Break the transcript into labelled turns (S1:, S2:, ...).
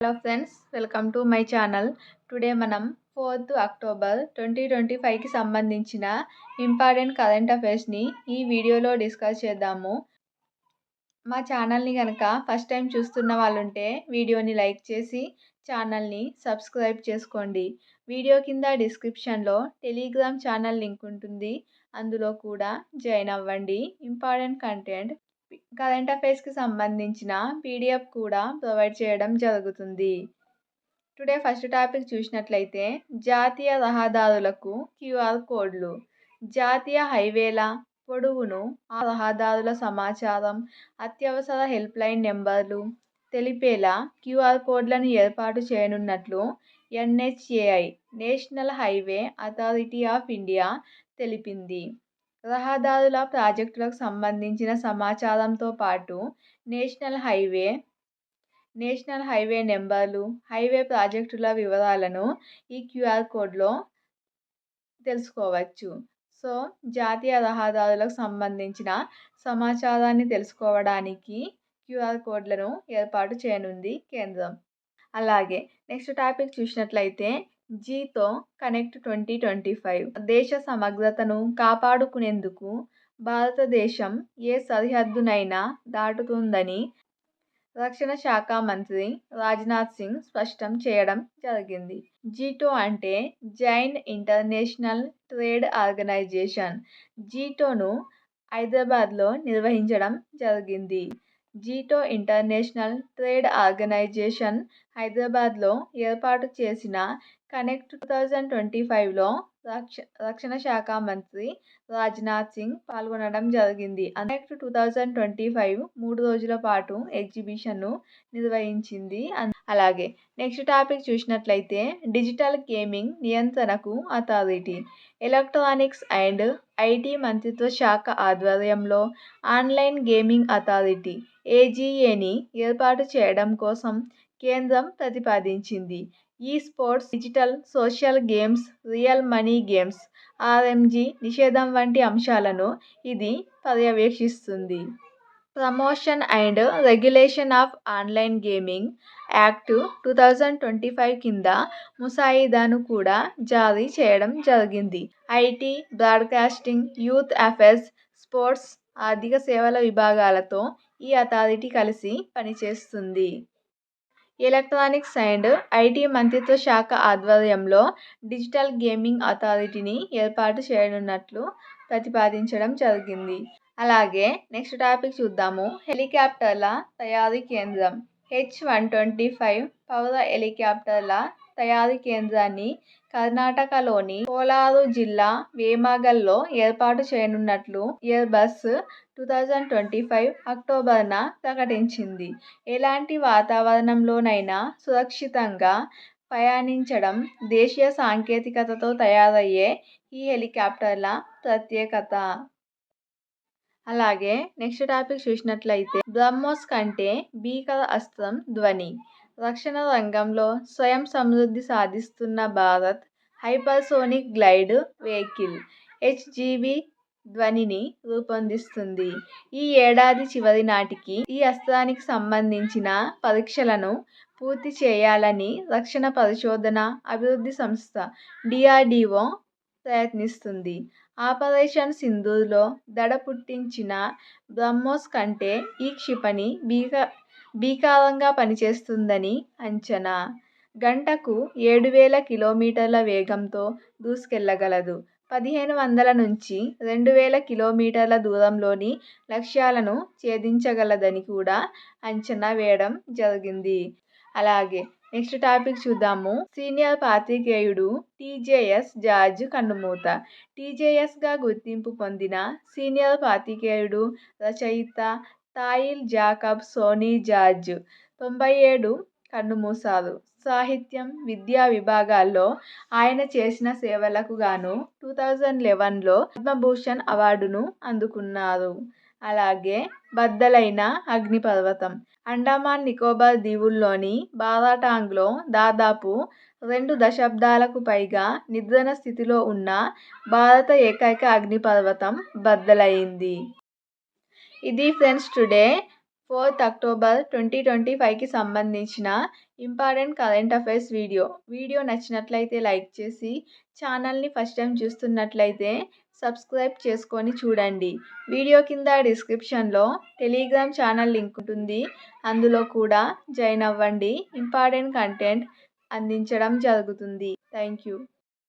S1: Hello friends, welcome to my channel. Today మనం 4th October 2025కి సంబంధించిన important current అఫైర్స్ని ఈ వీడియోలో డిస్కస్ చేద్దాము. మా ఛానల్ని కనుక ఫస్ట్ టైం చూస్తున్న వాళ్ళుంటే వీడియోని లైక్ చేసి ఛానల్ని సబ్స్క్రైబ్ చేసుకోండి. వీడియో కింద డిస్క్రిప్షన్లో టెలిగ్రామ్ ఛానల్ లింక్ ఉంటుంది, అందులో కూడా జాయిన్ అవ్వండి. ఇంపార్టెంట్ కంటెంట్ కరెంట్ అఫైర్స్కి సంబంధించిన పీడిఎఫ్ కూడా ప్రొవైడ్ చేయడం జరుగుతుంది. టుడే ఫస్ట్ టాపిక్ చూసినట్లయితే జాతీయ రహదారులకు క్యూఆర్ కోడ్లు. జాతీయ హైవేల పొడవును, ఆ రహదారుల సమాచారం, అత్యవసర హెల్ప్ లైన్ నెంబర్లు తెలిపేలా క్యూఆర్ కోడ్లను ఏర్పాటు చేయనున్నట్లు NHAI national highway authority of India తెలిపింది. రహదారుల ప్రాజెక్టులకు సంబంధించిన సమాచారంతో పాటు నేషనల్ హైవే నెంబర్లు, హైవే ప్రాజెక్టుల వివరాలను ఈ క్యూఆర్ కోడ్లో తెలుసుకోవచ్చు. సో జాతీయ రహదారులకు సంబంధించిన సమాచారాన్ని తెలుసుకోవడానికి క్యూఆర్ కోడ్లను ఏర్పాటు చేయనుంది కేంద్రం. అలాగే నెక్స్ట్ టాపిక్ చూసినట్లయితే జీతో కనెక్ట్ 2025. దేశ సమగ్రతను కాపాడుకునేందుకు భారతదేశం ఏ సరిహద్దునైనా దాటుతుందని రక్షణ శాఖ మంత్రి రాజ్నాథ్ సింగ్ స్పష్టం చేయడం జరిగింది. జీటో అంటే జైన్ ఇంటర్నేషనల్ ట్రేడ్ ఆర్గనైజేషన్. జీటోను హైదరాబాద్లో నిర్వహించడం జరిగింది. జీటో ఇంటర్నేషనల్ ట్రేడ్ ఆర్గనైజేషన్ హైదరాబాద్లో ఏర్పాటు చేసిన కనెక్ట్ 2025లో రక్షణ శాఖ మంత్రి రాజ్నాథ్ సింగ్ పాల్గొనడం జరిగింది. కనెక్ట్ 2025 3 రోజుల పాటు ఎగ్జిబిషన్ను నిర్వహించింది. అలాగే నెక్స్ట్ టాపిక్ చూసినట్లయితే డిజిటల్ గేమింగ్ నియంత్రణకు అథారిటీ. ఎలక్ట్రానిక్స్ అండ్ ఐటీ మంత్రిత్వ శాఖ ఆధ్వర్యంలో ఆన్లైన్ గేమింగ్ అథారిటీ ఏజీఏని ఏర్పాటు చేయడం కోసం కేంద్రం ప్రతిపాదించింది. ఈ sports, digital social games, real money games, RMG నిషేధం వంటి అంశాలను ఇది పర్యవేక్షిస్తుంది. Promotion and regulation of online gaming act 2025 కింద ముసాయిదాను కూడా జారీ చేయడం జరిగింది. IT, broadcasting, youth affairs, sports, ఆర్థిక సేవల విభాగాలతో ఈ అథారిటీ కలిసి పనిచేస్తుంది. ఎలక్ట్రానిక్స్ అండ్ ఐటీ మంత్రిత్వ శాఖ ఆధ్వర్యంలో డిజిటల్ గేమింగ్ అథారిటీని ఏర్పాటు చేయనున్నట్లు ప్రతిపాదించడం జరిగింది. అలాగే నెక్స్ట్ టాపిక్ చూద్దాము. హెలికాప్టర్ల తయారీ కేంద్రం. H-125 పౌర హెలికాప్టర్ల తయారీ కేంద్రాన్ని కర్ణాటకలోని కోలారు జిల్లా వేమగల్లో ఏర్పాటు చేయనున్నట్లు ఎయిర్బస్ 2025 అక్టోబర్న ప్రకటించింది. ఎలాంటి వాతావరణంలోనైనా సురక్షితంగా ప్రయాణించడం దేశీయ సాంకేతికతతో తయారయ్యే ఈ హెలికాప్టర్ల ప్రత్యేకత. అలాగే నెక్స్ట్ టాపిక్ చూసినట్లయితే బ్రహ్మోస్ కంటే భీకర అస్త్రం ధ్వని. రక్షణ రంగంలో స్వయం సమృద్ధి సాధిస్తున్న Bharat hypersonic glide vehicle HGV ధ్వనిని రూపొందిస్తుంది. ఈ ఏడాది చివరి నాటికి ఈ అస్త్రానికి సంబంధించిన పరీక్షలను పూర్తి చేయాలని రక్షణ పరిశోధన అభివృద్ధి సంస్థ DRDO ప్రయత్నిస్తుంది. ఆపరేషన్ సింధూర్లో దడ పుట్టించిన బ్రహ్మోస్ కంటే ఈ క్షిపణి భీకరంగా పనిచేస్తుందని అంచనా. గంటకు 7,000 కిలోమీటర్ల వేగంతో దూసుకెళ్లగలదు. 1,500 నుంచి 2,000 కిలోమీటర్ల దూరంలోని లక్ష్యాలను ఛేదించగలదని కూడా అంచనా వేయడం జరిగింది. అలాగే నెక్స్ట్ టాపిక్ చూద్దాము. సీనియర్ పాత్రికేయుడు TJS జార్జ్ కన్నుమూత. TJSగా గుర్తింపు పొందిన సీనియర్ పాత్రికేయుడు, రచయిత థాయిల్ జాకబ్ సోనీ జార్జ్ 97 కన్నుమూశారు. సాహిత్యం, విద్యా విభాగాల్లో ఆయన చేసిన సేవలకు గాను 2011లో పద్మభూషణ్ అవార్డును అందుకున్నారు. అలాగే బద్దలైన అగ్నిపర్వతం. అండమాన్ నికోబార్ దీవుల్లోని బారాటాంగ్లో దాదాపు 2 దశాబ్దాలకు పైగా నిద్రణ స్థితిలో ఉన్న భారత ఏకైక అగ్నిపర్వతం బద్దలైంది. ఇది ఫ్రెండ్స్ టుడే 4th అక్టోబర్ 2025కి సంబంధించిన ఇంపార్టెంట్ కరెంట్ అఫైర్స్ వీడియో నచ్చినట్లయితే లైక్ చేసి ఛానల్ని ఫస్ట్ టైం చూస్తున్నట్లయితే సబ్స్క్రైబ్ చేసుకొని చూడండి. వీడియో కింద డిస్క్రిప్షన్లో టెలిగ్రామ్ ఛానల్ లింక్ ఉంటుంది. అందులో కూడా జాయిన్ అవ్వండి. ఇంపార్టెంట్ కంటెంట్ అందించడం జరుగుతుంది. Thank you.